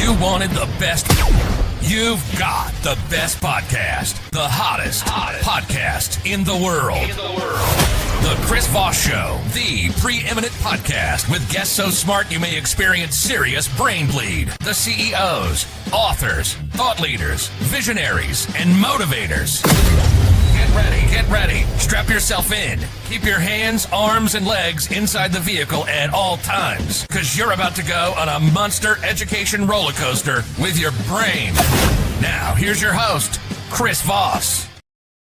You wanted the best. You've got the best podcast. The hottest podcast in the world. The Chris Voss Show, the preeminent podcast with guests so smart you may experience serious brain bleed. The CEOs, authors, thought leaders, visionaries, and motivators. Get ready. Strap yourself in. Keep your hands, arms, and legs inside the vehicle at all times, because you're about to go on a monster education roller coaster with your brain. Now, here's your host, Chris Voss.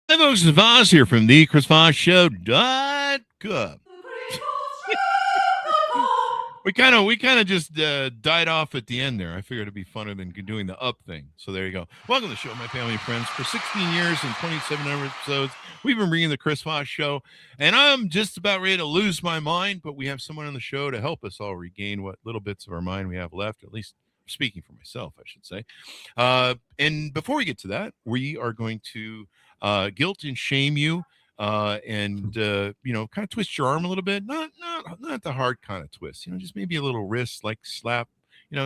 Hey folks, it's Voss here from the ChrisVossShow.com. We kind of just died off at the end there. I figured it'd be funner than doing the up thing. So there you go. Welcome to the show, my family and friends. For 16 years and 27 episodes, we've been bringing the Chris Voss Show, and I'm just about ready to lose my mind, but we have someone on the show to help us all regain what little bits of our mind we have left, at least speaking for myself, I should say. And before we get to that, we are going to guilt and shame you. And kind of twist your arm a little bit, not the hard kind of twist, just maybe a little wrist, like slap,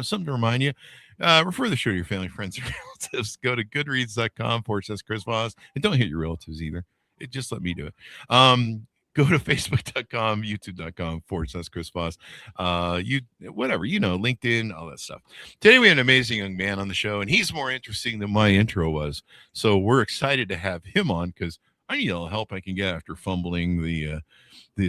something to remind you. Refer the show to your family, friends, and relatives. Go to goodreads.com/Chris Voss, and don't hit your relatives either. Just let me do it. Go to facebook.com, youtube.com/Chris Voss. LinkedIn, all that stuff. Today we have an amazing young man on the show, and he's more interesting than my intro was. So we're excited to have him on because I need all the help I can get after fumbling the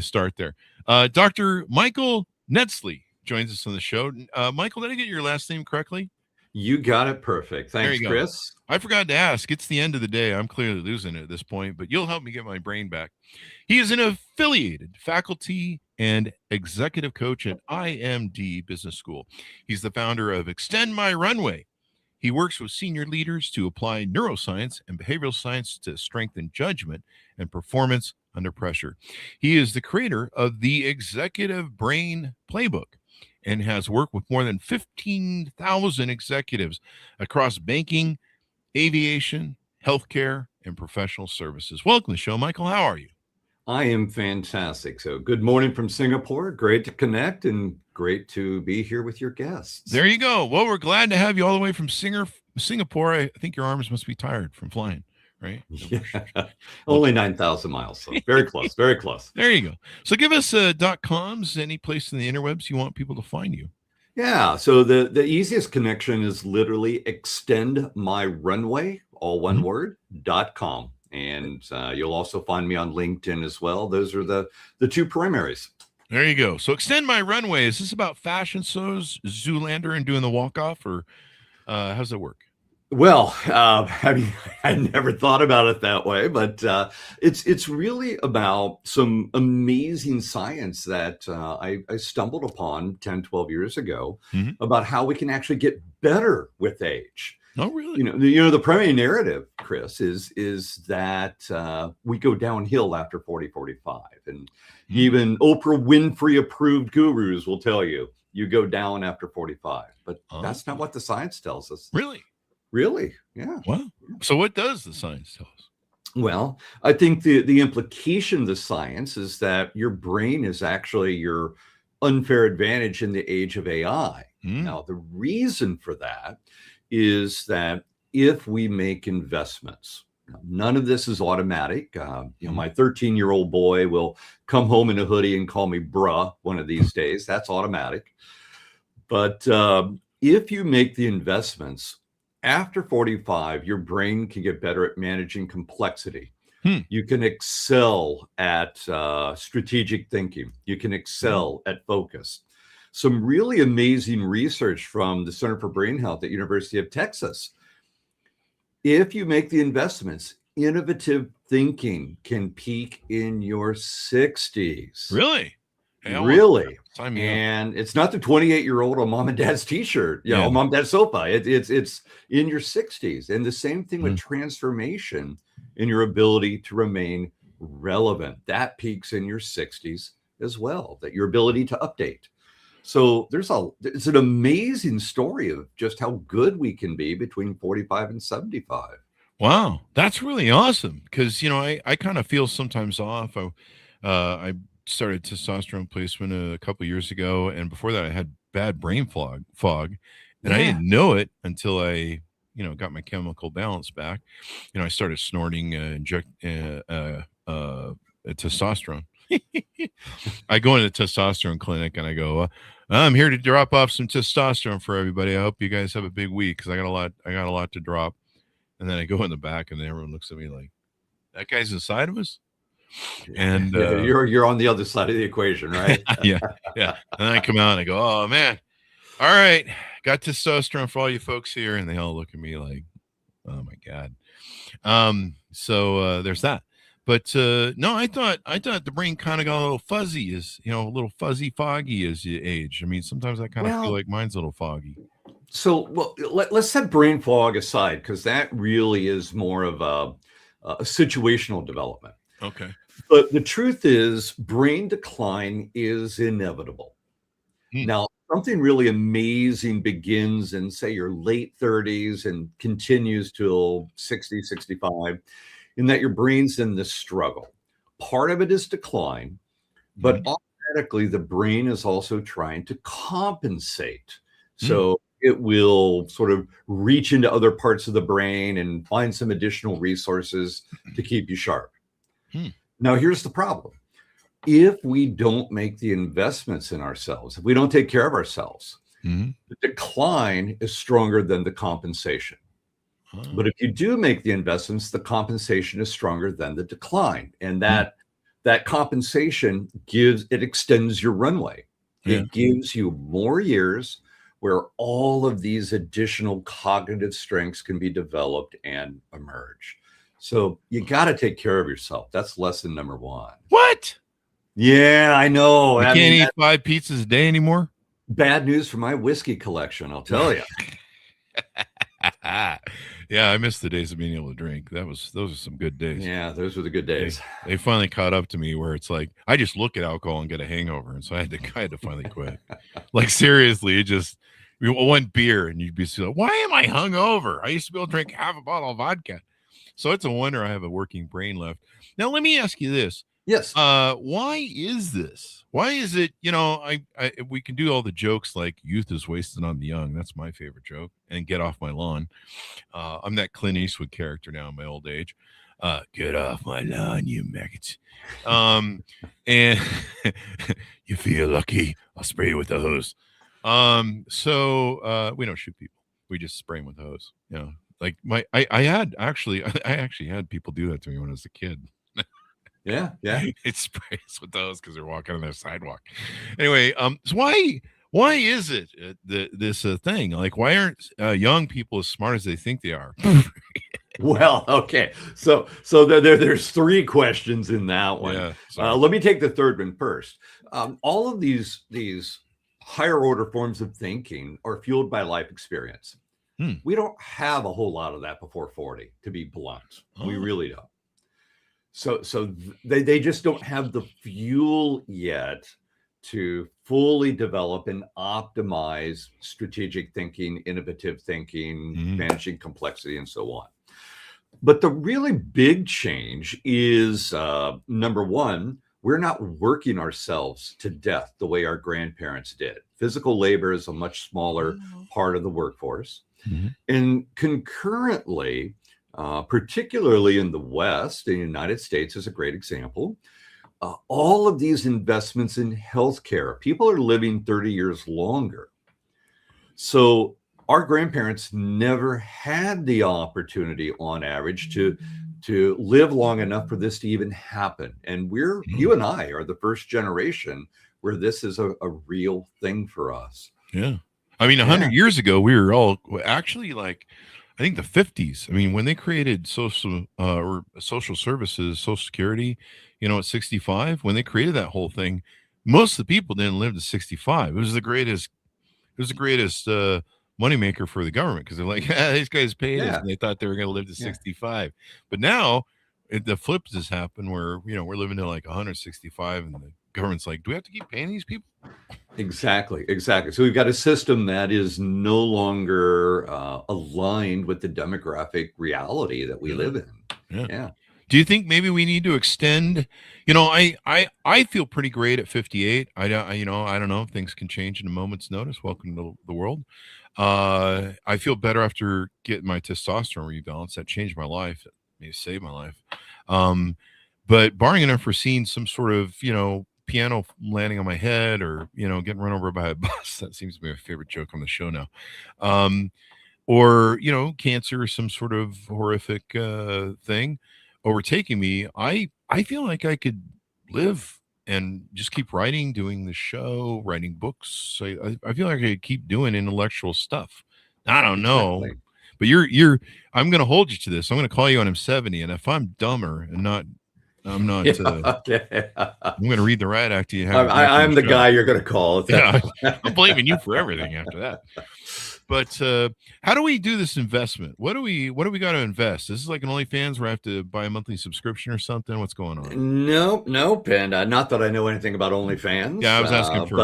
start there. Dr. Michael Netzley joins us on the show. Michael, did I get your last name correctly? You got it perfect. Thanks, Chris. I forgot to ask. It's the end of the day. I'm clearly losing it at this point, but you'll help me get my brain back. He is an affiliated faculty and executive coach at IMD Business School. He's the founder of Extend My Runway. He works with senior leaders to apply neuroscience and behavioral science to strengthen judgment and performance under pressure. He is the creator of the Executive Brain Playbook and has worked with more than 15,000 executives across banking, aviation, healthcare, and professional services. Welcome to the show, Michael. How are you? I am fantastic. So good morning from Singapore. Great to connect and great to be here with your guests. There you go. Well, we're glad to have you all the way from Singapore. I think your arms must be tired from flying, right? Yeah. Only 9,000 miles. So very close, very close. There you go. So give us .coms, any place in the interwebs you want people to find you. Yeah. So the easiest connection is literally Extend My Runway, all one word, .com. And you'll also find me on LinkedIn as well. Those are the two primaries. There you go. So Extend My Runway. Is this about fashion shows, Zoolander, and doing the walk-off, or how's that work? Well, I never thought about it that way, but it's really about some amazing science that I stumbled upon 10, 12 years ago about how we can actually get better with age. Oh, really? The primary narrative, Chris, is that we go downhill after 40, 45. And even Oprah Winfrey approved gurus will tell you go down after 45. But that's not what the science tells us. Really? Really? Yeah. Wow. So what does the science tell us? Well, I think the implication of the science is that your brain is actually your unfair advantage in the age of AI. Now, the reason for that is that if we make investments, none of this is automatic. My 13-year-old boy will come home in a hoodie and call me bruh one of these days. That's automatic. But if you make the investments after 45, your brain can get better at managing complexity. You can excel at strategic thinking. You can excel at focus. Some really amazing research from the Center for Brain Health at University of Texas. If you make the investments, innovative thinking can peak in your 60s. Really? Really? And it's not the 28-year-old on mom and dad's t-shirt, mom and dad's sofa. It's in your 60s. And the same thing with transformation in your ability to remain relevant. That peaks in your 60s as well, that your ability to update. So it's an amazing story of just how good we can be between 45 and 75. Wow, that's really awesome. Because, I kind of feel sometimes off. I started testosterone placement a couple of years ago. And before that, I had bad brain fog. And I didn't know it until I, got my chemical balance back. I started snorting testosterone. I go into the testosterone clinic and I go, I'm here to drop off some testosterone for everybody. I hope you guys have a big week because I got a lot to drop. And then I go in the back and everyone looks at me like, that guy's inside of us. And you're on the other side of the equation, right? yeah. And then I come out and I go, oh man, all right, got testosterone for all you folks here. And they all look at me like, oh my God. So there's that. But no, I thought the brain kind of got a little fuzzy, a little fuzzy, foggy as you age. I mean, sometimes I kind of feel like mine's a little foggy. So, let's set brain fog aside because that really is more of a situational development. Okay. But the truth is, brain decline is inevitable. Now, something really amazing begins in, say, your late 30s and continues till 60, 65. In that your brain's in this struggle. Part of it is decline, but automatically the brain is also trying to compensate. So it will sort of reach into other parts of the brain and find some additional resources to keep you sharp. Now, here's the problem. If we don't make the investments in ourselves, if we don't take care of ourselves, the decline is stronger than the compensation. But if you do make the investments, the compensation is stronger than the decline. And that compensation extends your runway. It gives you more years where all of these additional cognitive strengths can be developed and emerge. So you got to take care of yourself. That's lesson number one. What? Yeah, I know. I can't eat 5 pizzas a day anymore. Bad news for my whiskey collection, I'll tell you. Yeah, I miss the days of being able to drink. Those are some good days. Yeah, those were the good days. They finally caught up to me where it's like I just look at alcohol and get a hangover, and so I had to finally quit. Like seriously, one beer and you'd be like, why am I hungover? I used to be able to drink half a bottle of vodka. So it's a wonder I have a working brain left. Now let me ask you this. Yes. Why is this? Why is it, we can do all the jokes like youth is wasted on the young. That's my favorite joke. And get off my lawn. I'm that Clint Eastwood character now in my old age. Get off my lawn, you maggots. And you feel lucky. I'll spray you with the hose. So we don't shoot people. We just spray them with the hose. Like I actually had people do that to me when I was a kid. Yeah. It sprays with those because they're walking on their sidewalk. Anyway, so why is it this thing? Like, why aren't young people as smart as they think they are? Well, okay. So there's 3 questions in that one. Yeah, let me take the third one first. All of these higher order forms of thinking are fueled by life experience. We don't have a whole lot of that before 40, to be blunt. We really don't. So they just don't have the fuel yet to fully develop and optimize strategic thinking, innovative thinking, managing complexity, and so on. But the really big change is, number one, we're not working ourselves to death the way our grandparents did. Physical labor is a much smaller part of the workforce. And concurrently, particularly in the West, the United States is a great example. All of these investments in healthcare, people are living 30 years longer. So our grandparents never had the opportunity on average to live long enough for this to even happen. And you and I are the first generation where this is a real thing for us. Yeah. I mean, 100 years ago, we were all actually like, I think the 50s. I mean, when they created social services, Social Security, at 65, when they created that whole thing, most of the people didn't live to 65. It was the greatest moneymaker for the government because they're like, these guys paid us, and they thought they were going to live to 65. But now the flip has happened where, we're living to like 165 and the government's like, do we have to keep paying these people? Exactly. So we've got a system that is no longer aligned with the demographic reality that we live in. Yeah. Do you think maybe we need to extend? I feel pretty great at 58. I don't know. Things can change in a moment's notice. Welcome to the world. I feel better after getting my testosterone rebalanced. That changed my life. It may save my life. But barring an unforeseen, some sort of, piano landing on my head or, getting run over by a bus, that seems to be my favorite joke on the show now. Or, cancer or some sort of horrific thing overtaking me, I feel like I could live and just keep writing, doing the show, writing books. I feel like I could keep doing intellectual stuff. I don't know, but I'm going to hold you to this. I'm going to call you when I'm 70, and if I'm dumber and I'm not. Okay. I'm going to read the riot act to you. I'm the guy you're going to call. Yeah, I'm blaming you for everything after that. But how do we do this investment? What do we got to invest? This is like an OnlyFans where I have to buy a monthly subscription or something. What's going on? Nope. And not that I know anything about OnlyFans. Yeah, I was asking for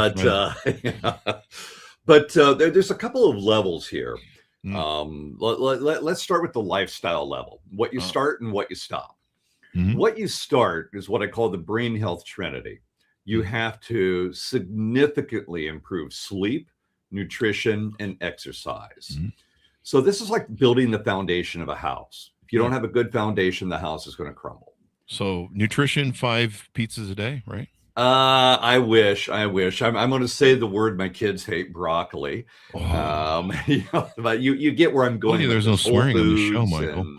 but there's a couple of levels here. Mm. Let's start with the lifestyle level. What you start and what you stop. Mm-hmm. What you start is what I call the brain health trinity. You have to significantly improve sleep, nutrition, and exercise. Mm-hmm. So this is like building the foundation of a house. If you don't have a good foundation, the house is going to crumble. So nutrition, 5 pizzas a day, right? I wish. I'm going to say the word my kids hate, broccoli. But you get where I'm going. There's no swearing on the show, Michael.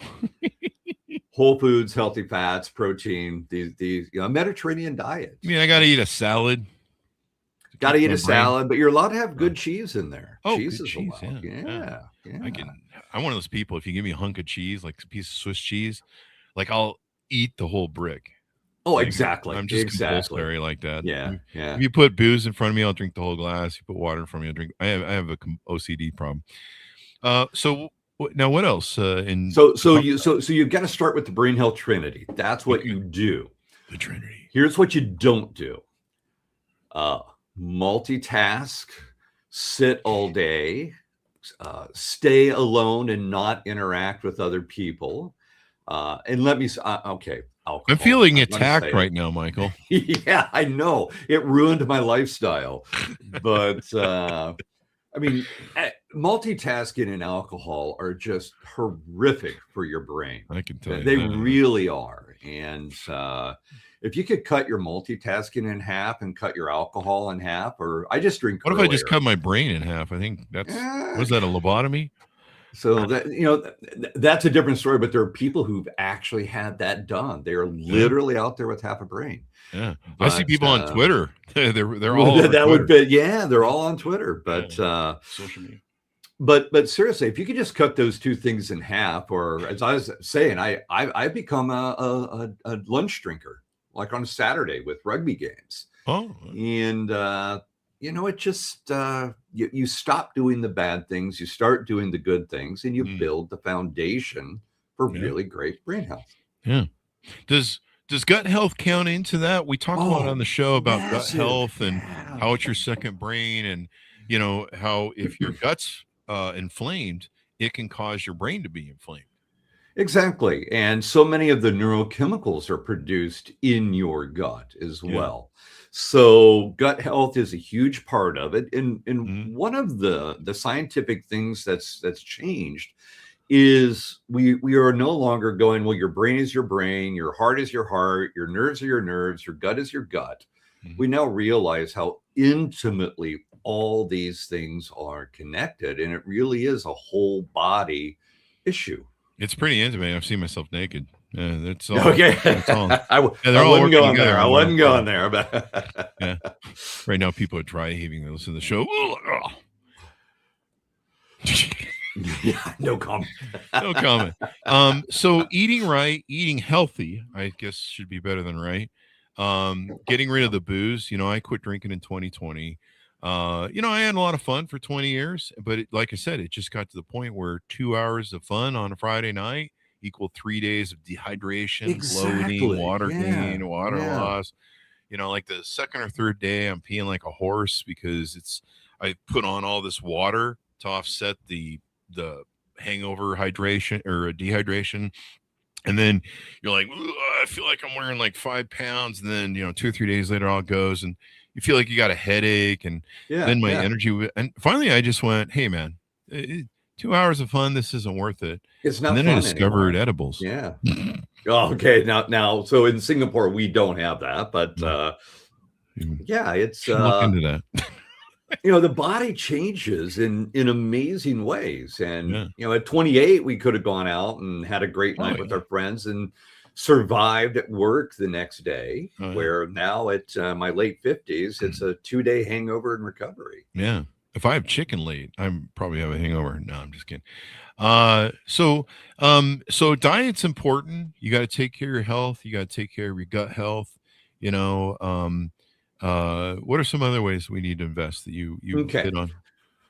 Whole foods, healthy fats, protein, these Mediterranean diets. I mean, I got to eat a salad. Got to eat a salad, but you're allowed to have good cheese in there. Oh, cheese is cheese, allowed. Yeah. I'm one of those people. If you give me a hunk of cheese, like a piece of Swiss cheese, like I'll eat the whole brick. Oh, exactly. I'm just compulsory like that. Yeah. If you put booze in front of me, I'll drink the whole glass. You put water in front of me, I'll drink. I have a OCD problem. So now what else? So you've got to start with the brain health trinity. That's what you do. The trinity. Here's what you don't do. Multitask, sit all day, stay alone and not interact with other people. And let me okay. Alcohol. I'm feeling attacked right now, Michael. Yeah, I know. It ruined my lifestyle. But I mean, multitasking and alcohol are just horrific for your brain. I can tell you they really are. And if you could cut your multitasking in half and cut your alcohol in half, or I just drink. What if I just cut my brain in half? I think was that a lobotomy? So that that's a different story. But there are people who've actually had that done. They are literally out there with half a brain. Yeah, but, I see people on Twitter. They're all that would be they're all on Twitter. But social media. But seriously, if you could just cut those two things in half, or as I was saying, I've become a lunch drinker, like on a Saturday with rugby games. Oh, and it just you stop doing the bad things, you start doing the good things, and you build the foundation for really great brain health. Yeah. Does gut health count into that? We talk a lot on the show about gut health and how it's your second brain, and how if your gut's inflamed, it can cause your brain to be inflamed. Exactly. And so many of the neurochemicals are produced in your gut as well. So gut health is a huge part of it. And one of the scientific things that's changed is we are no longer going, well, your brain is your brain, your heart is your heart, your nerves are your nerves, your gut is your gut. We now realize how intimately all these things are connected, and it really is a whole body issue. It's pretty intimate. I've seen myself naked. Yeah, that's all. Okay. That's all. I wasn't going there. I wasn't going there. But yeah. Right now, people are dry heaving. They listen to the show. Yeah, no comment. No comment. So eating right, eating healthy, I guess should be better than right. Getting rid of the booze. I quit drinking in 2020. I had a lot of fun for 20 years, but like I said, it just got to the point where 2 hours of fun on a Friday night equal 3 days of dehydration, bloating, water gain, water loss. Like the second or third day, I'm peeing like a horse because I put on all this water to offset the hangover hydration or dehydration. And then you're like, I feel like I'm wearing like 5 pounds. And then, 2 or 3 days later, all goes, and you feel like you got a headache. And then my energy. And finally, I just went, hey, man, 2 hours of fun. This isn't worth it. It's not and then fun I discovered anymore. edibles. Yeah. Okay. Now, so in Singapore, we don't have that, but yeah, it's look into that. The body changes in amazing ways. And, Yeah. At 28, we could have gone out and had a great night with our friends and survived at work the next day, where now at my late 50s, it's a 2-day hangover and recovery. Yeah. If I have chicken late, I probably have a hangover. No, I'm just kidding. So diet's important. You got to take care of your health. You got to take care of your gut health. What are some other ways we need to invest that you hit on?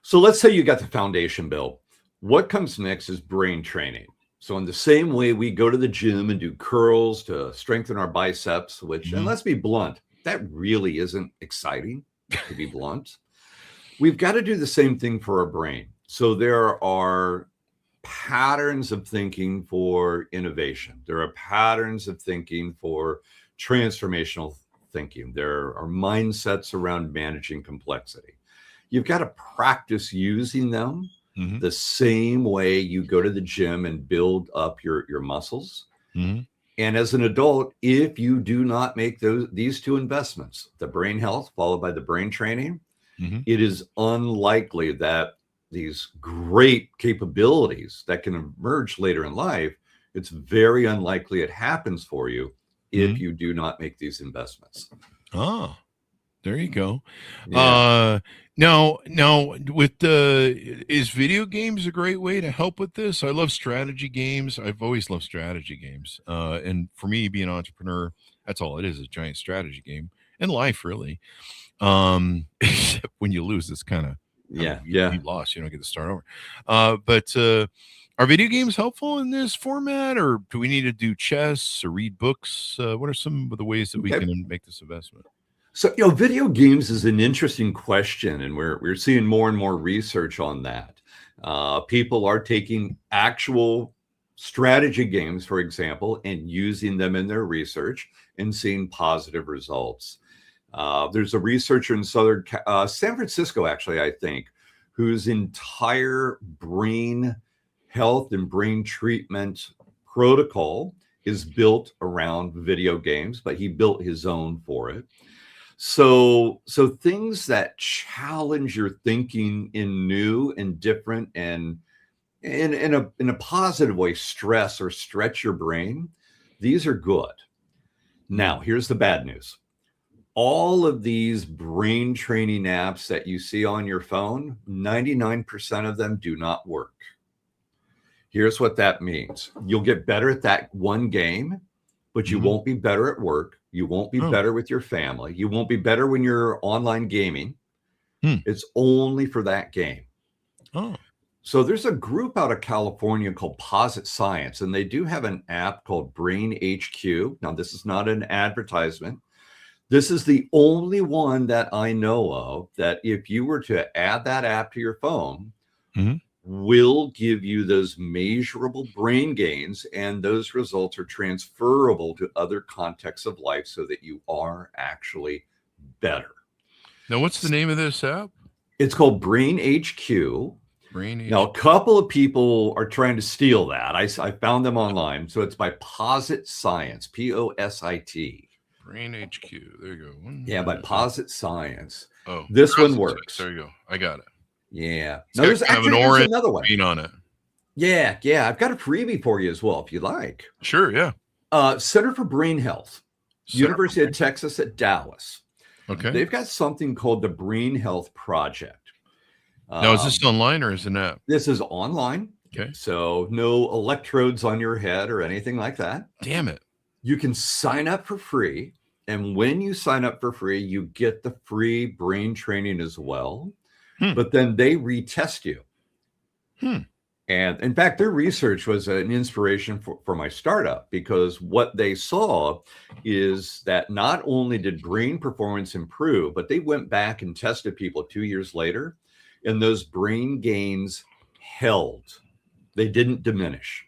So let's say you got the foundation built. What comes next is brain training. So in the same way we go to the gym and do curls to strengthen our biceps, which, and let's be blunt, that really isn't exciting, to be blunt. We've got to do the same thing for our brain. So there are patterns of thinking for innovation. There are patterns of thinking for transformational thinking. There are mindsets around managing complexity. You've got to practice using them the same way you go to the gym and build up your muscles. And as an adult, if you do not make these two investments, the brain health followed by the brain training, it is unlikely that these great capabilities that can emerge later in life, it's very unlikely it happens for you if you do not make these investments. Oh, there you go. Yeah. Now with is video games a great way to help with this? I love strategy games. I've always loved strategy games. And for me, being an entrepreneur, that's all it is, a giant strategy game. And life, really. Except when you lose, it's kind of, you lost, you don't get to start over. But are video games helpful in this format, or do we need to do chess or read books? What are some of the ways that we can make this investment? So, video games is an interesting question, and we're seeing more and more research on that. People are taking actual strategy games, for example, and using them in their research and seeing positive results. There's a researcher in San Francisco, actually, I think, whose entire brain health and brain treatment protocol is built around video games, but he built his own for it. So things that challenge your thinking in new and different and in a positive way, stress or stretch your brain, these are good. Now, here's the bad news. All of these brain training apps that you see on your phone, 99% of them do not work. Here's what that means. You'll get better at that one game, but you won't be better at work. You won't be better with your family. You won't be better when you're online gaming. It's only for that game. So there's a group out of California called Posit Science, and they do have an app called Brain HQ. Now, this is not an advertisement. This is the only one that I know of that if you were to add that app to your phone, will give you those measurable brain gains, and those results are transferable to other contexts of life so that you are actually better. Now, what's the name of this app? It's called Brain HQ. Now, a couple of people are trying to steal that. I found them online. So it's by Posit Science, Posit. Brain HQ. There you go. Yeah, by Posit Science. Oh, this one works. There you go. I got it. Yeah. Now, there's actually another one on it. Yeah. I've got a freebie for you as well, if you like. Sure. Yeah. Center for Brain Health, University of Texas at Dallas. Okay. They've got something called the Brain Health Project. Now, is this online or is it an app? This is online. Okay. So no electrodes on your head or anything like that. Damn it. You can sign up for free. And when you sign up for free, you get the free brain training as well. But then they retest you. And in fact, their research was an inspiration for my startup, because what they saw is that not only did brain performance improve, but they went back and tested people 2 years later, and those brain gains held. They didn't diminish.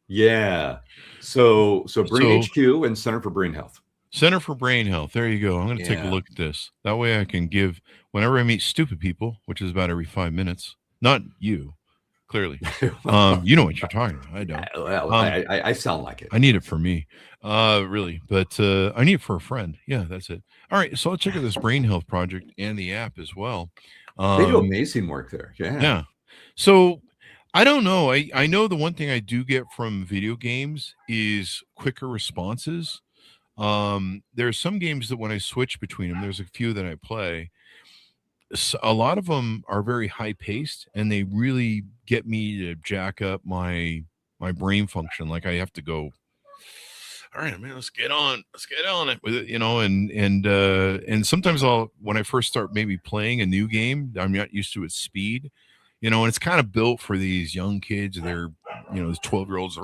Yeah. So Brain So HQ and Center for Brain Health. Center for Brain Health. There you go. I'm going to take a Yeah. look at this. That way I can give, whenever I meet stupid people, which is about every 5 minutes, not you, clearly. You know what you're talking about. I don't. Well, I sound like it. I need it for me, really. But I need it for a friend. Yeah, that's it. All right. So I'll check out this Brain Health project and the app as well. They do amazing work there. Yeah. Yeah. So I don't know. I know the one thing I do get from video games is quicker responses. There's some games that when I switch between them, there's a few that I play. A lot of them are very high paced, and they really get me to jack up my brain function. Like I have to go, all right, man, let's get on it with it, and sometimes when I first start maybe playing a new game, I'm not used to its speed, and it's kind of built for these young kids. They're, these 12-year-olds,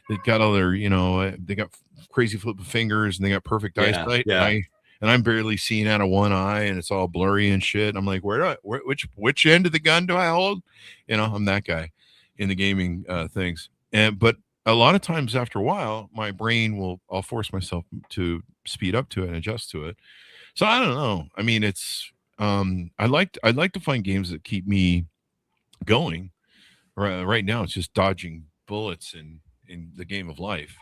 they got all their, they got crazy flip of fingers and they got perfect eyesight. Yeah. And I'm barely seeing out of one eye and it's all blurry and shit. I'm like, which end of the gun do I hold? I'm that guy in the gaming things. But a lot of times after a while, my brain I'll force myself to speed up to it and adjust to it. So I don't know. I mean, it's, I'd like to find games that keep me going. Right now, it's just dodging bullets in the game of life,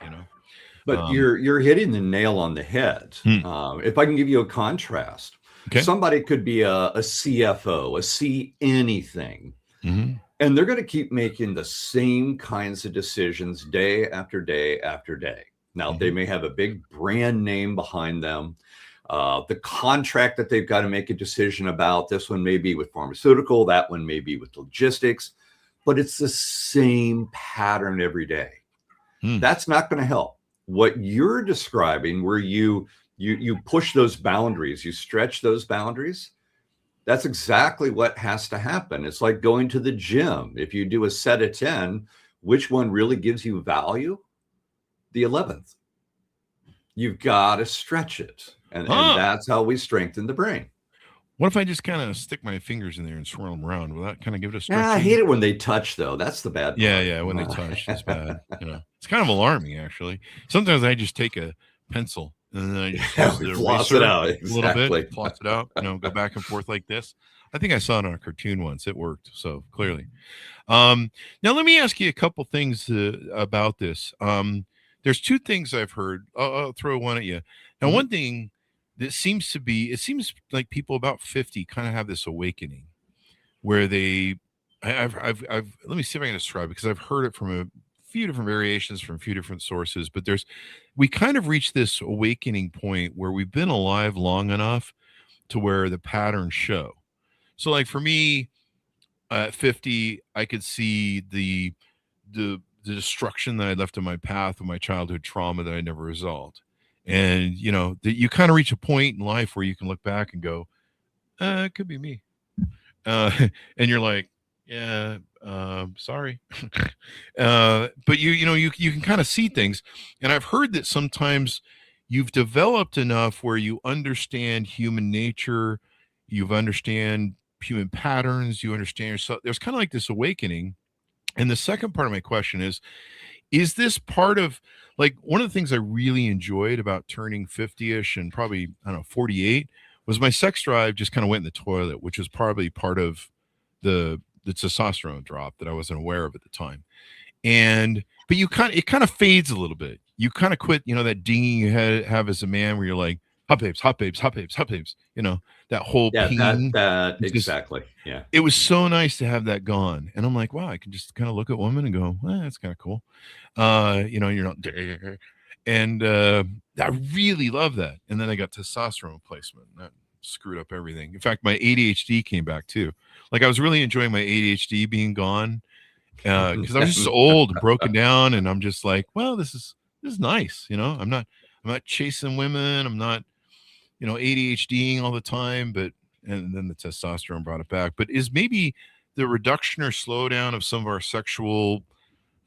But you're hitting the nail on the head. If I can give you a contrast, okay. Somebody could be a CFO, a C anything, mm-hmm. and they're going to keep making the same kinds of decisions day after day after day. Now, mm-hmm. they may have a big brand name behind them. The contract that they've got to make a decision about, this one may be with pharmaceutical, that one may be with logistics, but it's the same pattern every day. That's not going to help. What you're describing, where you push those boundaries, you stretch those boundaries, that's exactly what has to happen. It's like going to the gym. If you do a set of 10, which one really gives you value? The 11th. You've got to stretch it. And that's how we strengthen the brain. What if I just kind of stick my fingers in there and swirl them around? Will that kind of give it a stretch? I hate it when they touch, though. That's the bad part. Yeah, when they touch, it's bad. It's kind of alarming, actually. Sometimes I just take a pencil and then I just floss it out a little bit, floss it out, go back and forth like this. I think I saw it on a cartoon once. It worked, so clearly. Now, let me ask you a couple things about this. There's two things I've heard. I'll throw one at you. Now, one thing that seems like people about 50 kind of have this awakening where I've let me see if I can describe it, because I've heard it from a few different variations from a few different sources, but we kind of reached this awakening point where we've been alive long enough to where the patterns show. So like for me at 50, I could see the destruction that I left in my path of my childhood trauma that I never resolved. And, that you kind of reach a point in life where you can look back and go, it could be me. And you're like, yeah, sorry. But you can kind of see things. And I've heard that sometimes you've developed enough where you understand human nature, you understand human patterns, you understand yourself. There's kind of like this awakening. And the second part of my question is this part of, like, one of the things I really enjoyed about turning 50-ish and probably, 48 was my sex drive just kind of went in the toilet, which was probably part of the testosterone drop that I wasn't aware of at the time. But it kind of fades a little bit. You kind of quit, that dinging you have as a man where you're like, hot babes, hot babes, hot babes, hot babes, that whole ping. That exactly. Yeah. It was so nice to have that gone. And I'm like, wow, I can just kind of look at women and go, that's kind of cool. You're not, and I really love that. And then I got testosterone replacement. That screwed up everything. In fact, my ADHD came back too. Like I was really enjoying my ADHD being gone because I was just old and broken down. And I'm just like, well, this is nice. I'm not chasing women. I'm not, ADHDing all the time, and then the testosterone brought it back. But is maybe the reduction or slowdown of some of our sexual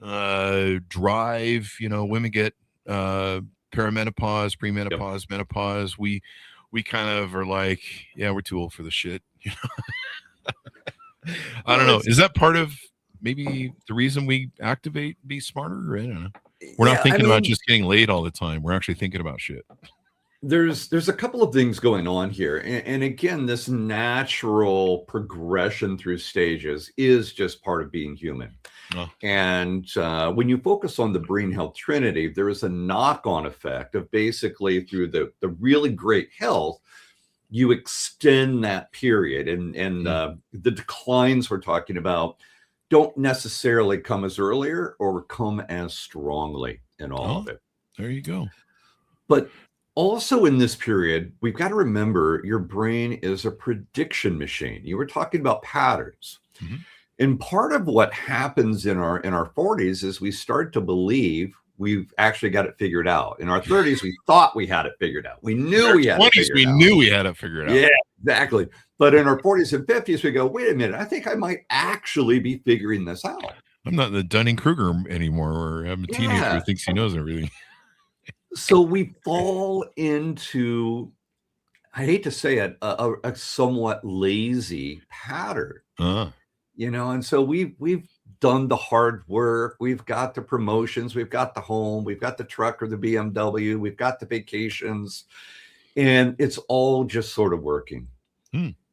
drive, women get perimenopause, premenopause, menopause. We kind of are like, yeah, we're too old for the shit. I don't know. Is that part of maybe the reason we activate Be Smarter? I don't know. We're not thinking about just getting laid all the time. We're actually thinking about shit. There's a couple of things going on here. And again, this natural progression through stages is just part of being human. Oh. And when you focus on the brain health trinity, there is a knock-on effect of basically through the really great health, you extend that period. And the declines we're talking about don't necessarily come as earlier or come as strongly in all of it. There you go. But also in this period, we've got to remember your brain is a prediction machine. You were talking about patterns. Mm-hmm. And part of what happens in our 40s is we start to believe we've actually got it figured out. In our 30s, we thought we had it figured out. We knew we had it figured out. We knew we had it figured out. Yeah, exactly. But in our 40s and 50s, we go, wait a minute, I think I might actually be figuring this out. I'm not the Dunning-Kruger anymore, where I'm a teenager who thinks he knows everything. So we fall into, I hate to say it, a somewhat lazy pattern. And so we've done the hard work. We've got the promotions. We've got the home. We've got the truck or the BMW. We've got the vacations. And it's all just sort of working.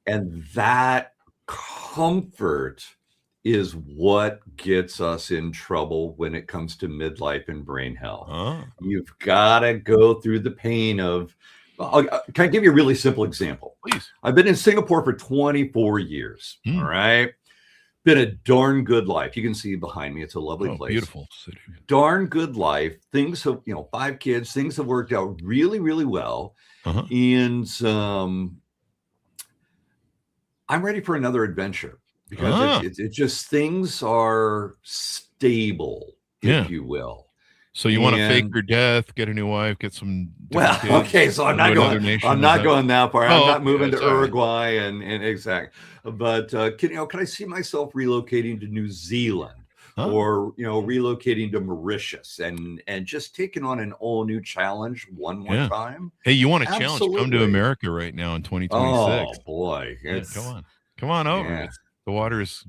And that comfort is what gets us in trouble when it comes to midlife and brain health. You've got to go through the pain of, can I give you a really simple example? Please. I've been in Singapore for 24 years. All right. Been a darn good life. You can see behind me. It's a lovely place. Beautiful city. Darn good life. Things have, 5 kids. Things have worked out really, really well. And I'm ready for another adventure because it's just things are stable, if you will. So you want to fake your death, get a new wife, get some. Well, kids, okay, so I'm not going. I'm not going that far. I'm not moving to Uruguay and exact. But can I see myself relocating to New Zealand or relocating to Mauritius and just taking on an all new challenge one more time? Hey, you want a challenge? Come to America right now in 2026. Oh boy, come on over. Yeah. The water is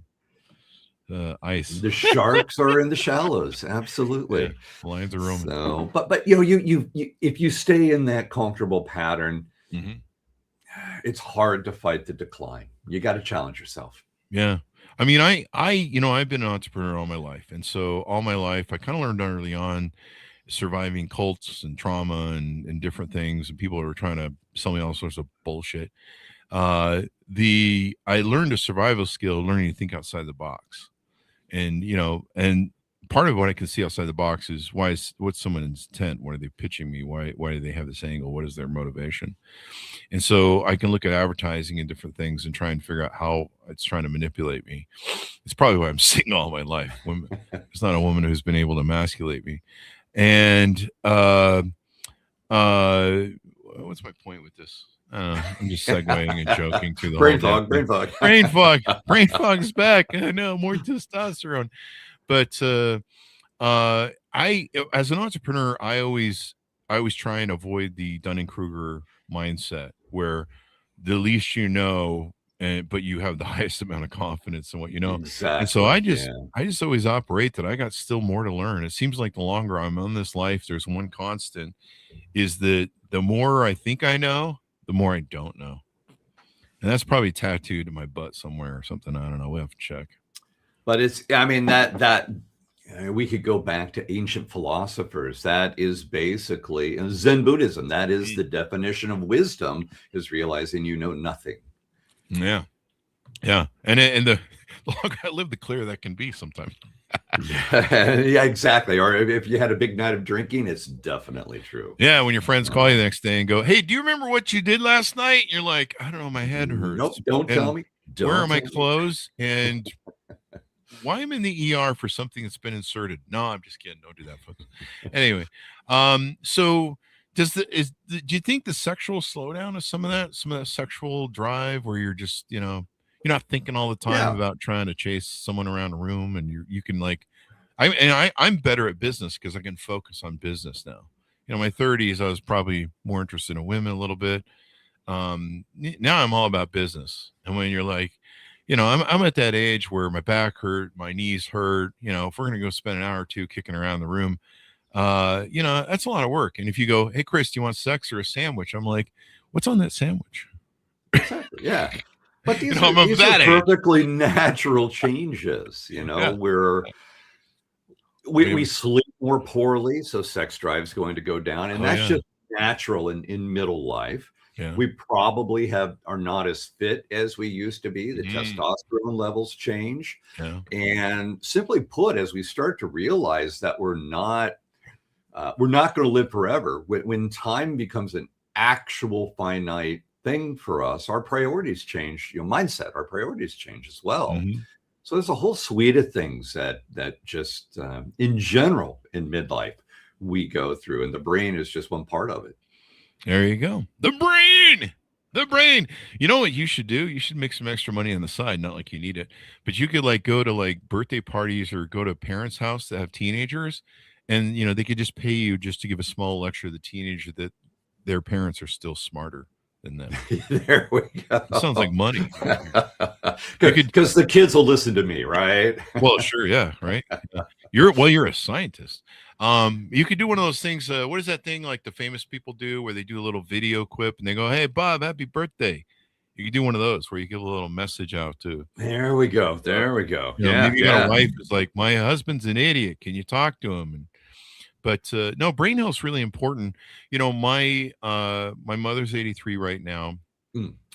ice. The sharks are in the shallows. Absolutely. The lions are roaming. So, but you if you stay in that comfortable pattern, it's hard to fight the decline. You got to challenge yourself. Yeah. I mean, I've been an entrepreneur all my life. And so all my life, I kind of learned early on surviving cults and trauma and different things. And people were trying to sell me all sorts of bullshit. I learned a survival skill, learning to think outside the box. And part of what I can see outside the box is what's someone's intent? What are they pitching me? Why do they have this angle? What is their motivation? And so I can look at advertising and different things and try and figure out how it's trying to manipulate me. It's probably why I'm single all my life. It's not a woman who's been able to emasculate me. And what's my point with this? I'm just segueing and joking through the brain whole fog. Brain fog is back. I know, more testosterone. But I, as an entrepreneur, I always try and avoid the Dunning-Kruger mindset where the least but you have the highest amount of confidence in what you know. Exactly. And so I just always operate that I got still more to learn. It seems like the longer I'm on this life, there's one constant, is that the more I think I know, the more I don't know. And that's probably tattooed in my butt somewhere or something. I don't know. We'll have to check. But that we could go back to ancient philosophers. That is basically Zen Buddhism. That is the definition of wisdom, is realizing you know nothing. Yeah. Yeah. And the longer I live, the clearer that can be sometimes. Yeah, exactly. Or if you had a big night of drinking, it's definitely true. Yeah, when your friends call you the next day and go, "Hey, do you remember what you did last night?" And you're like, "I don't know, my head hurts." Nope, don't tell me. Where are my clothes? And why am I in the ER for something that's been inserted? No, I'm just kidding. Don't do that, folks. Anyway, so do you think the sexual slowdown is some of that sexual drive where you're just, you're not thinking all the time about trying to chase someone around a room, and you can I'm better at business because I can focus on business now. My 30s, I was probably more interested in women a little bit. Now I'm all about business. And when you're like, I'm at that age where my back hurt, my knees hurt. If we're going to go spend an hour or two kicking around the room, that's a lot of work. And if you go, hey, Chris, do you want sex or a sandwich? I'm like, what's on that sandwich? Exactly. Yeah. But these I'm are, of these that are age. perfectly natural changes. We sleep more poorly, so sex drive is going to go down, and that's just natural in middle life. Yeah. We probably are not as fit as we used to be. The testosterone levels change. Yeah. And simply put, as we start to realize that we're not going to live forever, when time becomes an actual finite thing for us, our priorities change, mindset, our priorities change as well. So there's a whole suite of things that just in general in midlife we go through, and the brain is just one part of it. There you go. The brain. You know what you should do? You should make some extra money on the side. Not like you need it, but you could go to birthday parties or go to a parent's house that have teenagers, and they could just pay you just to give a small lecture to the teenager that their parents are still smarter than them. There we go. That sounds like money. Because the kids will listen to me, right? Well, sure, yeah, right. You're a scientist. You could do one of those things. What is that thing like the famous people do where they do a little video quip and they go, "Hey, Bob, happy birthday." You could do one of those where you give a little message out too. There we go. Maybe you got a wife who's like, "My husband's an idiot. Can you talk to him?" But no, brain health is really important. My mother's 83 right now.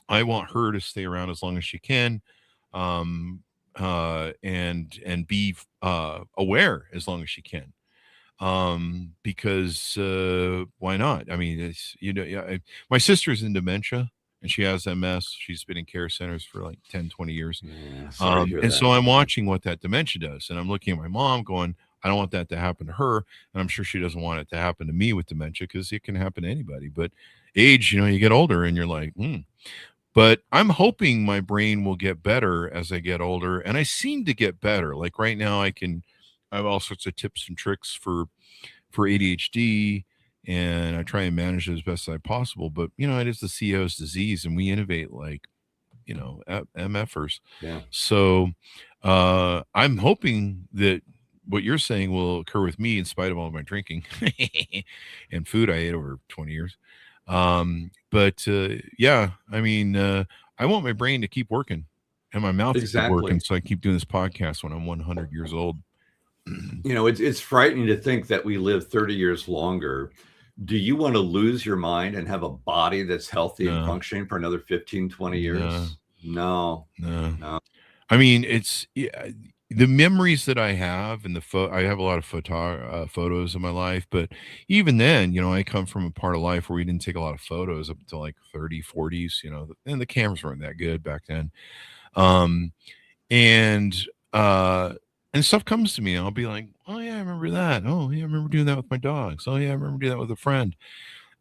I want her to stay around as long as she can, and be aware as long as she can. Because why not? I mean, it's my sister's in dementia and she has MS. She's been in care centers for like 10, 20 years. And so I'm watching what that dementia does, and I'm looking at my mom going, I don't want that to happen to her, and I'm sure she doesn't want it to happen to me with dementia, because it can happen to anybody. But age, you get older and you're like, But I'm hoping my brain will get better as I get older, and I seem to get better. Like right now, I have all sorts of tips and tricks for ADHD, and I try and manage it as best as possible. But it is the CEO's disease, and we innovate like MFers. Yeah. So I'm hoping that what you're saying will occur with me in spite of all my drinking and food I ate over 20 years. But yeah, I mean, I want my brain to keep working and my mouth to keep working, so I keep doing this podcast when I'm 100 years old. It's frightening to think that we live 30 years longer. Do you want to lose your mind and have a body that's healthy and functioning for another 15, 20 years? No. I mean, it's the memories that I have, and I have a lot of photos of my life, but even then, I come from a part of life where we didn't take a lot of photos up until like 30s, 40s, and the cameras weren't that good back then. And stuff comes to me, and I'll be like, oh yeah, I remember that. Oh yeah, I remember doing that with my dogs. Oh yeah, I remember doing that with a friend.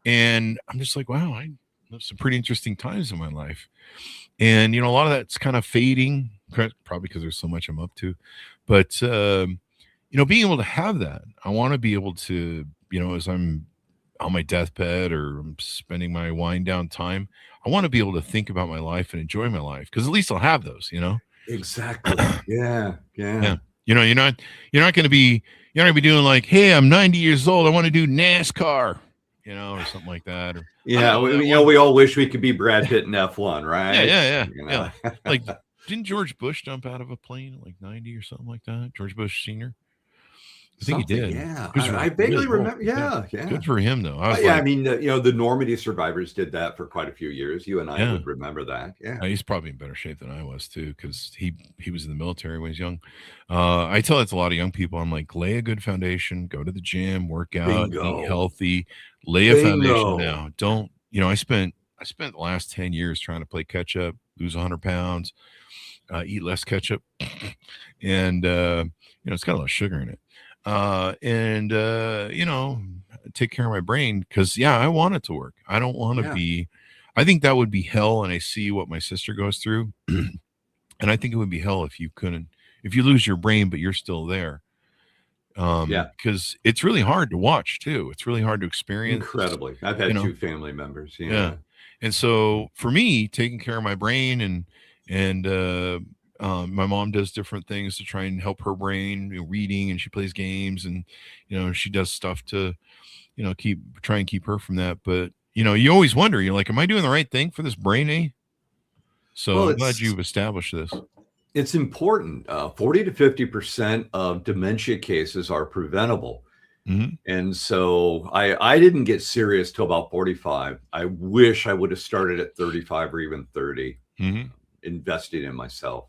And I'm just like, wow, I lived some pretty interesting times in my life. And, a lot of that's kind of fading, probably because there's so much I'm up to. But, being able to have that, I want to be able to, as I'm on my deathbed or I'm spending my wind down time, I want to be able to think about my life and enjoy my life, because at least I'll have those, Exactly. Yeah. You're not going to be doing like, hey, I'm 90 years old, I want to do NASCAR, or something like that. Or, we all wish we could be Brad Pitt in F1, right? Yeah. Like, didn't George Bush jump out of a plane at like 90 or something like that? George Bush Sr. I think he did. Yeah, I vaguely remember. Yeah. Good for him, though. I mean, the Normandy survivors did that for quite a few years. You and I would remember that. Yeah, he's probably in better shape than I was too, because he was in the military when he was young. I tell that to a lot of young people. I'm like, lay a good foundation, go to the gym, work out, eat healthy, lay a foundation now. Don't I spent the last 10 years trying to play catch up, lose 100 pounds, eat less ketchup, and it's got a lot of sugar in it. Take care of my brain, because I want it to work. I don't want to be, I think that would be hell. And I see what my sister goes through. And I think it would be hell if you lose your brain, but you're still there. Because it's really hard to watch too. It's really hard to experience. Incredibly. I've had two family members. Yeah. And so for me, taking care of my brain and My mom does different things to try and help her brain, reading, and she plays games, and she does stuff to try and keep her from that. But you always wonder, you're like, am I doing the right thing for this brain, eh? So Well, I'm glad you've established this. It's important. 40 to 50% of dementia cases are preventable. Mm-hmm. And so I didn't get serious till about 45. I wish I would have started at 35 or even 30, investing in myself.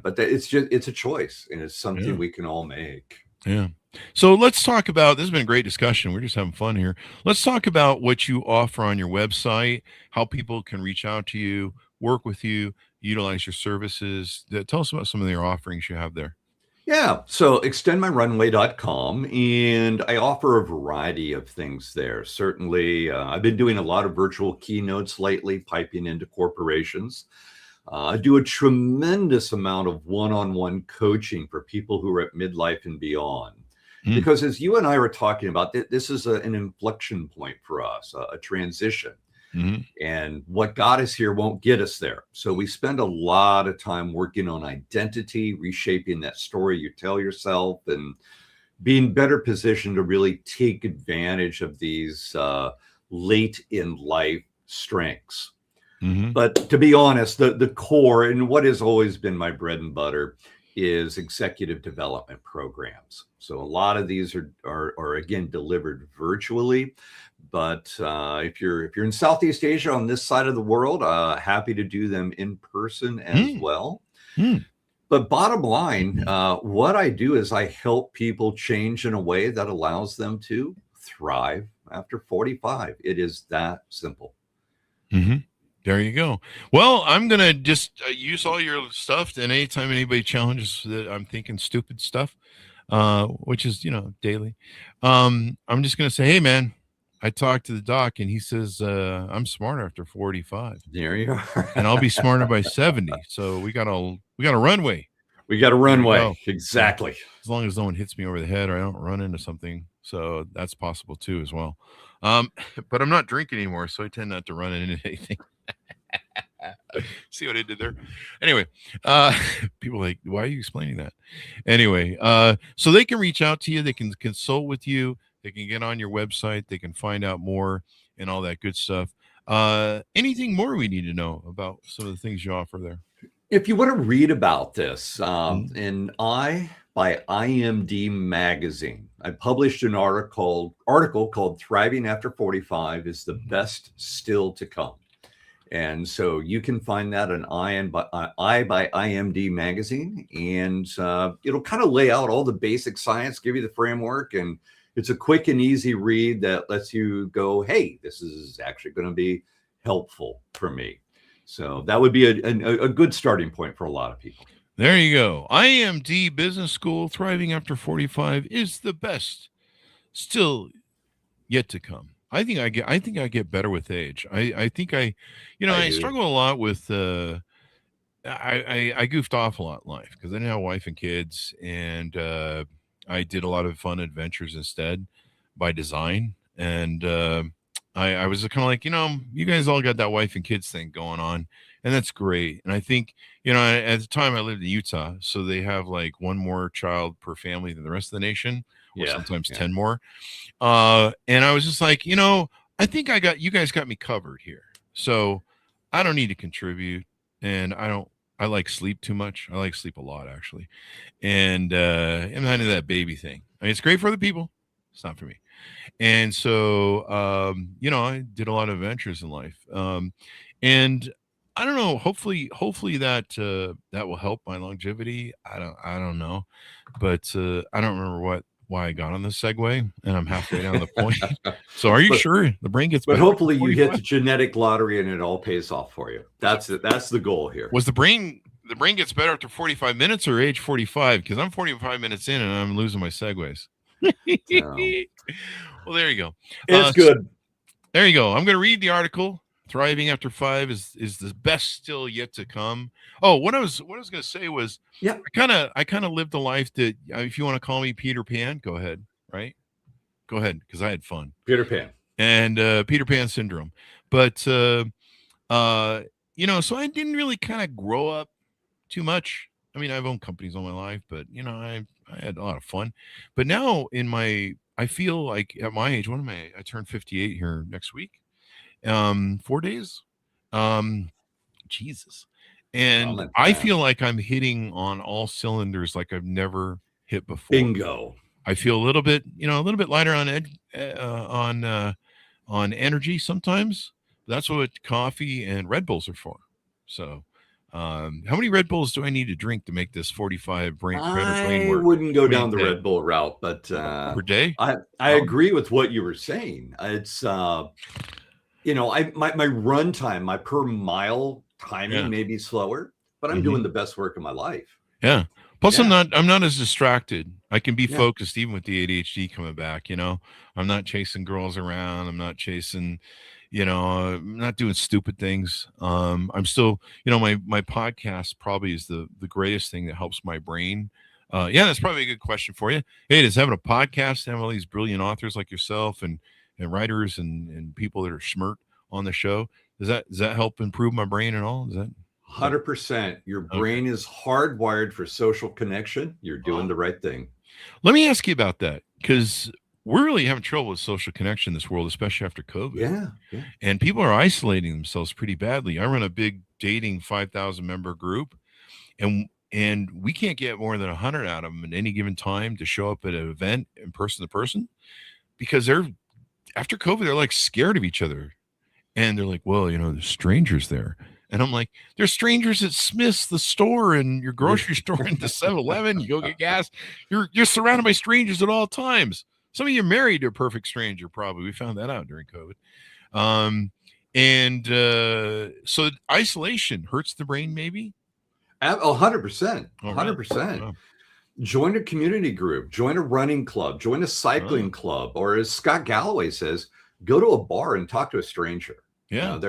But it's a choice, and it's something we can all make. Yeah. So let's talk about, this has been a great discussion. We're just having fun here. Let's talk about what you offer on your website, how people can reach out to you, work with you, utilize your services. Tell us about some of your offerings you have there. Yeah. So extendmyrunway.com, and I offer a variety of things there. Certainly, I've been doing a lot of virtual keynotes lately, piping into corporations. I do a tremendous amount of one-on-one coaching for people who are at midlife and beyond. Because as you and I were talking about, this is an inflection point for us, a transition. And what got us here won't get us there. So we spend a lot of time working on identity, reshaping that story you tell yourself, and being better positioned to really take advantage of these late in life strengths. But to be honest, the core and what has always been my bread and butter is executive development programs. So a lot of these are again delivered virtually. But if you're in Southeast Asia on this side of the world, happy to do them in person as well. But bottom line, what I do is I help people change in a way that allows them to thrive after 45. It is that simple. There you go. Well, I'm going to just use all your stuff. And anytime anybody challenges that I'm thinking stupid stuff, which is, daily, I'm just going to say, hey, man, I talked to the doc and he says, I'm smart after 45. There you are. And I'll be smarter by 70. So we got a runway. We got a runway. Exactly. As long as no one hits me over the head or I don't run into something. So that's possible too, as well. But I'm not drinking anymore, so I tend not to run into anything. See what I did there? Anyway, people are like, why are you explaining that? Anyway, so they can reach out to you. They can consult with you. They can get on your website. They can find out more and all that good stuff. Anything more we need to know about some of the things you offer there? If you want to read about this, in by IMD Magazine, I published an article called "Thriving After 45 is the Best Still to Come." And so you can find that on I by IMD Magazine, and it'll kind of lay out all the basic science, give you the framework, and it's a quick and easy read that lets you go, hey, this is actually going to be helpful for me. So that would be a good starting point for a lot of people. There you go. IMD Business School, Thriving After 45 is the best still yet to come. I think I get better with age. I think I struggle a lot with I goofed off a lot in life because I didn't have a wife and kids, and I did a lot of fun adventures instead by design. And I was kind of like, you guys all got that wife and kids thing going on, and that's great. And I think, at the time I lived in Utah, so they have like one more child per family than the rest of the nation, or sometimes 10 more. And I was just like, I think you guys got me covered here. So I don't need to contribute. And I like sleep too much. I like sleep a lot, actually. And I'm not into that baby thing. I mean, it's great for other people. It's not for me. And so, I did a lot of adventures in life. And I don't know, hopefully that will help my longevity. I don't know, but I don't remember why I got on this segue, and I'm halfway down the point. So are you sure the brain gets better? But hopefully you hit the genetic lottery and it all pays off for you. That's the goal here. Was the brain gets better after 45 minutes or age 45? Because I'm 45 minutes in and I'm losing my segues. Well, there you go. It's good. There you go. I'm going to read the article. Thriving After 5 is the best still yet to come. Oh, what I was going to say was, I kind of lived a life that, if you want to call me Peter Pan, go ahead, right? Go ahead, because I had fun. Peter Pan. And Peter Pan syndrome. But so I didn't really kind of grow up too much. I mean, I've owned companies all my life, but I had a lot of fun. But now I feel like at my age, I turned 58 here next week. 4 days. Um, Jesus. Oh, And my I God. feel like I'm hitting on all cylinders like I've never hit before. Bingo. I feel a little bit lighter on energy sometimes. That's what coffee and Red Bulls are for. So, how many Red Bulls do I need to drink to make this 45 better brain I work? wouldn't go What do you down the think? Red Bull route, but Per day? I agree with what you were saying. It's my run time, my per mile timing Yeah. may be slower, but I'm doing the best work of my life. Yeah. Plus, Yeah. I'm not as distracted. I can be Yeah. focused even with the ADHD coming back. I'm not chasing girls around. I'm not chasing, I'm not doing stupid things. I'm still, my podcast probably is the greatest thing that helps my brain. Yeah, that's probably a good question for you. Hey, does having a podcast, have all these brilliant authors like yourself and writers and people that are smart on the show, does that help improve my brain at all? Is that 100%. Your okay? brain is hardwired for social connection. You're doing the right thing. Let me ask you about that, because we're really having trouble with social connection in this world, especially after COVID. Yeah. And people are isolating themselves pretty badly. I run a big dating 5,000 member group, and we can't get more than 100 out of them at any given time to show up at an event in person to person, because after COVID, they're like scared of each other. And they're like, well, there's strangers there. And I'm like, there's strangers at Smith's, the store, and your grocery store, and the 7-Eleven. You go get gas. You're surrounded by strangers at all times. Some of you are married to a perfect stranger, probably. We found that out during COVID. So isolation hurts the brain, maybe? 100%. 100%. Wow. Join a community group, join a running club, join a cycling club, or as Scott Galloway says, go to a bar and talk to a stranger. Yeah. You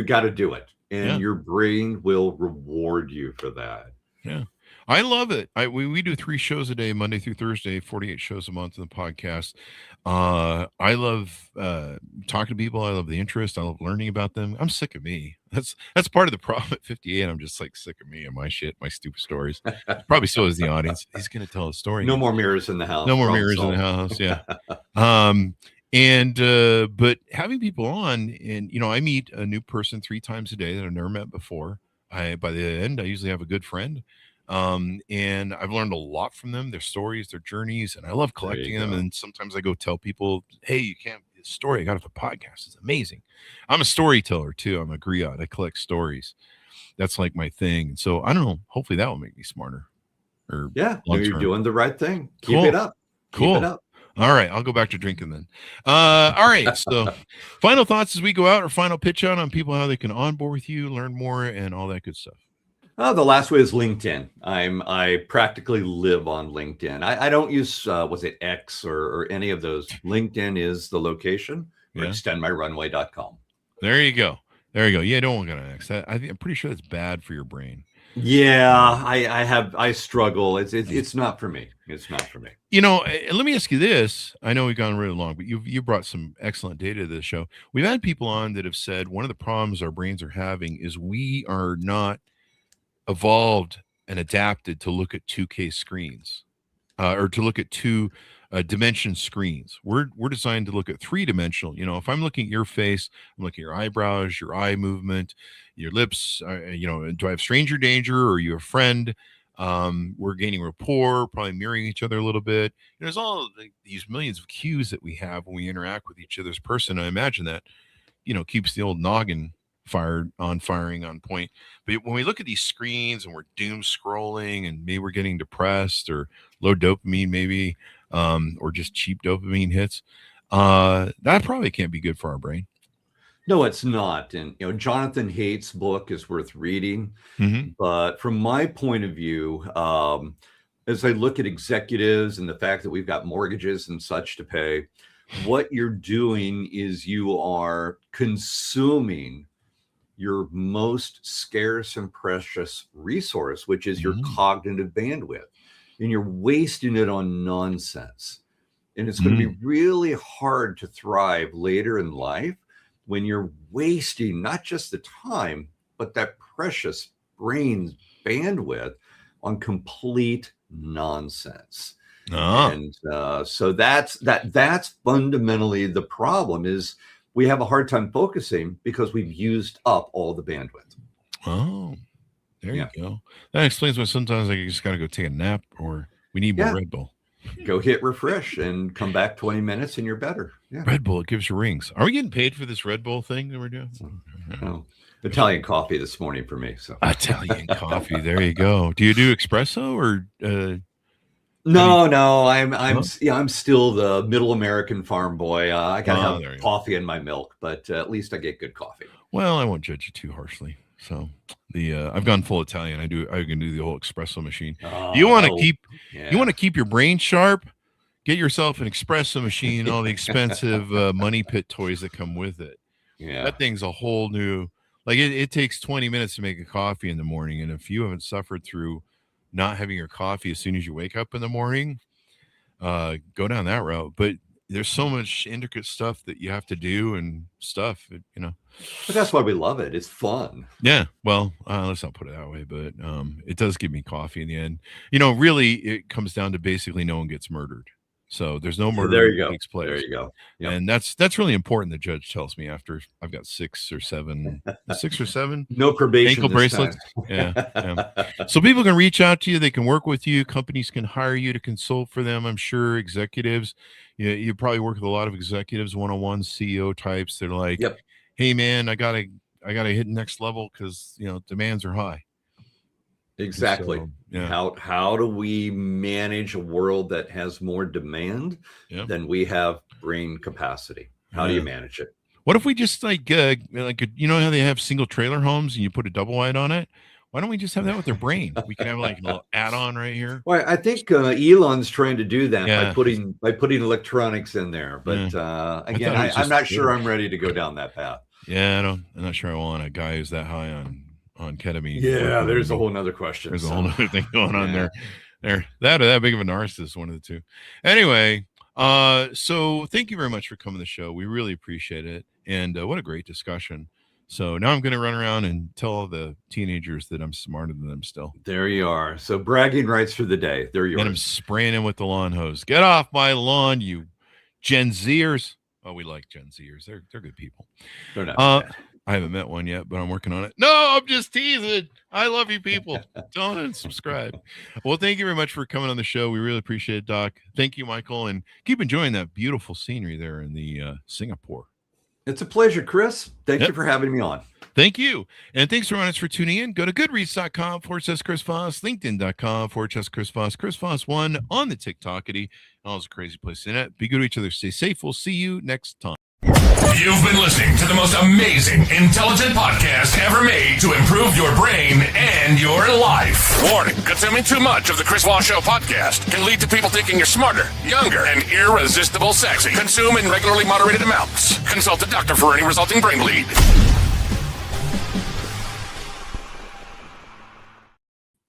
got to do it, and your brain will reward you for that. Yeah. I love it. We do 3 shows a day, Monday through Thursday, 48 shows a month in the podcast. I love talking to people. I love the interest. I love learning about them. I'm sick of me. That's part of the problem at 58. I'm just like sick of me and my shit, my stupid stories. Probably so is the audience. He's going to tell a story. No more mirrors in the house. No more mirrors in the house. Yeah. But having people on, and I meet a new person 3 times a day that I've never met before. By the end, I usually have a good friend. And I've learned a lot from them, their stories, their journeys, and I love collecting them. And sometimes I go tell people, hey, you can't, this story I got off a podcast is amazing. I'm a storyteller too. I'm a griot. I collect stories. That's like my thing. So I don't know. Hopefully that will make me smarter. You're doing the right thing. Cool. Keep it up. Cool. Keep it up. All right, I'll go back to drinking then. All right, so final thoughts as we go out, or final pitch out on people, how they can onboard with you, learn more, and all that good stuff. The last way is LinkedIn. I practically live on LinkedIn. I don't use was it X or any of those. LinkedIn is the location. Or extendmyrunway.com. There you go. Yeah, don't want to go to X. I'm pretty sure that's bad for your brain. Yeah, I struggle. It's not for me. It's not for me. Let me ask you this. I know we've gone really long, but you brought some excellent data to this show. We've had people on that have said one of the problems our brains are having is we are not evolved and adapted to look at 2K screens, or to look at 2 dimension screens. We're designed to look at 3-dimensional. If I'm looking at your face, I'm looking at your eyebrows, your eye movement, your lips. Do I have stranger danger, or are you a friend? We're gaining rapport, probably mirroring each other a little bit. There's all these millions of cues that we have when we interact with each other's person. I imagine that keeps the old noggin firing on point. But when we look at these screens and we're doom scrolling, and maybe we're getting depressed or low dopamine, maybe, or just cheap dopamine hits, that probably can't be good for our brain. No, it's not. And Jonathan Haidt's book is worth reading. But from my point of view, as I look at executives and the fact that we've got mortgages and such to pay, what you're doing is you are consuming your most scarce and precious resource, which is your cognitive bandwidth, and you're wasting it on nonsense. And it's going to be really hard to thrive later in life when you're wasting not just the time, but that precious brain bandwidth on complete nonsense. And so that's fundamentally the problem, is we have a hard time focusing because we've used up all the bandwidth. Oh, there you go. That explains why sometimes I just got to go take a nap, or we need more Red Bull. Go hit refresh and come back 20 minutes and you're better. Yeah. Red Bull, it gives you rings. Are we getting paid for this Red Bull thing that we're doing? No. Italian coffee this morning for me. So Italian coffee. There you go. Do you do espresso or No, I'm still the middle American farm boy. I gotta have coffee in my milk, but at least I get good coffee. Well, I won't judge you too harshly. So I've gone full Italian. I can do the whole espresso machine. You want to keep your brain sharp? Get yourself an espresso machine and all the expensive money pit toys that come with it. Yeah, that thing's a whole new. Like it takes 20 minutes to make a coffee in the morning, and if you haven't suffered through not having your coffee as soon as you wake up in the morning, go down that route. But there's so much intricate stuff that you have to do and stuff, But that's why we love it. It's fun. Yeah. Well, let's not put it that way, but it does give me coffee in the end. Really, it comes down to basically no one gets murdered. So there's no murder. There you go. Takes place. There you go. Yep. And that's really important. The judge tells me after I've got 6 or 7 no probation ankle bracelets. Yeah. So people can reach out to you. They can work with you. Companies can hire you to consult for them. I'm sure executives. You probably work with a lot of executives, one-on-one CEO types. They're like, yep. Hey man, I gotta hit next level because demands are high. Exactly. So, how do we manage a world that has more demand than we have brain capacity? How do you manage it? What if we just how they have single trailer homes and you put a double wide on it? Why don't we just have that with their brain? We can have like a little add-on right here. Well, I think Elon's trying to do that by putting electronics in there. But again, I'm not sure I'm ready to go down that path. Yeah, I'm not sure I want a guy who's that high on ketamine. Yeah, there's a whole nother question. There's a whole other thing going on there. That or that big of a narcissist, one of the two. Anyway, so thank you very much for coming to the show. We really appreciate it. And what a great discussion. So now I'm going to run around and tell all the teenagers that I'm smarter than them still. There you are. So bragging rights for the day. There you are. And I'm spraying them with the lawn hose. Get off my lawn, you Gen Zers. Oh, we like Gen Zers. They're good people. They're not bad. I haven't met one yet, but I'm working on it. No, I'm just teasing. I love you people. Don't unsubscribe. Well, thank you very much for coming on the show. We really appreciate it, Doc. Thank you, Michael. And keep enjoying that beautiful scenery there in the Singapore. It's a pleasure, Chris. Thank you for having me on. Thank you. And thanks for for tuning in. Go to goodreads.com/Chris Voss, LinkedIn.com/Chris Voss, Chris Voss 1 on the TikTokity. All is a crazy place in it. Be good to each other. Stay safe. We'll see you next time. You've been listening to the most amazing, intelligent podcast ever made to improve your brain and your life. Warning, consuming too much of the Chris Voss Show podcast can lead to people thinking you're smarter, younger, and irresistible sexy. Consume in regularly moderated amounts. Consult a doctor for any resulting brain bleed.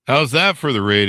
How's that for the radio?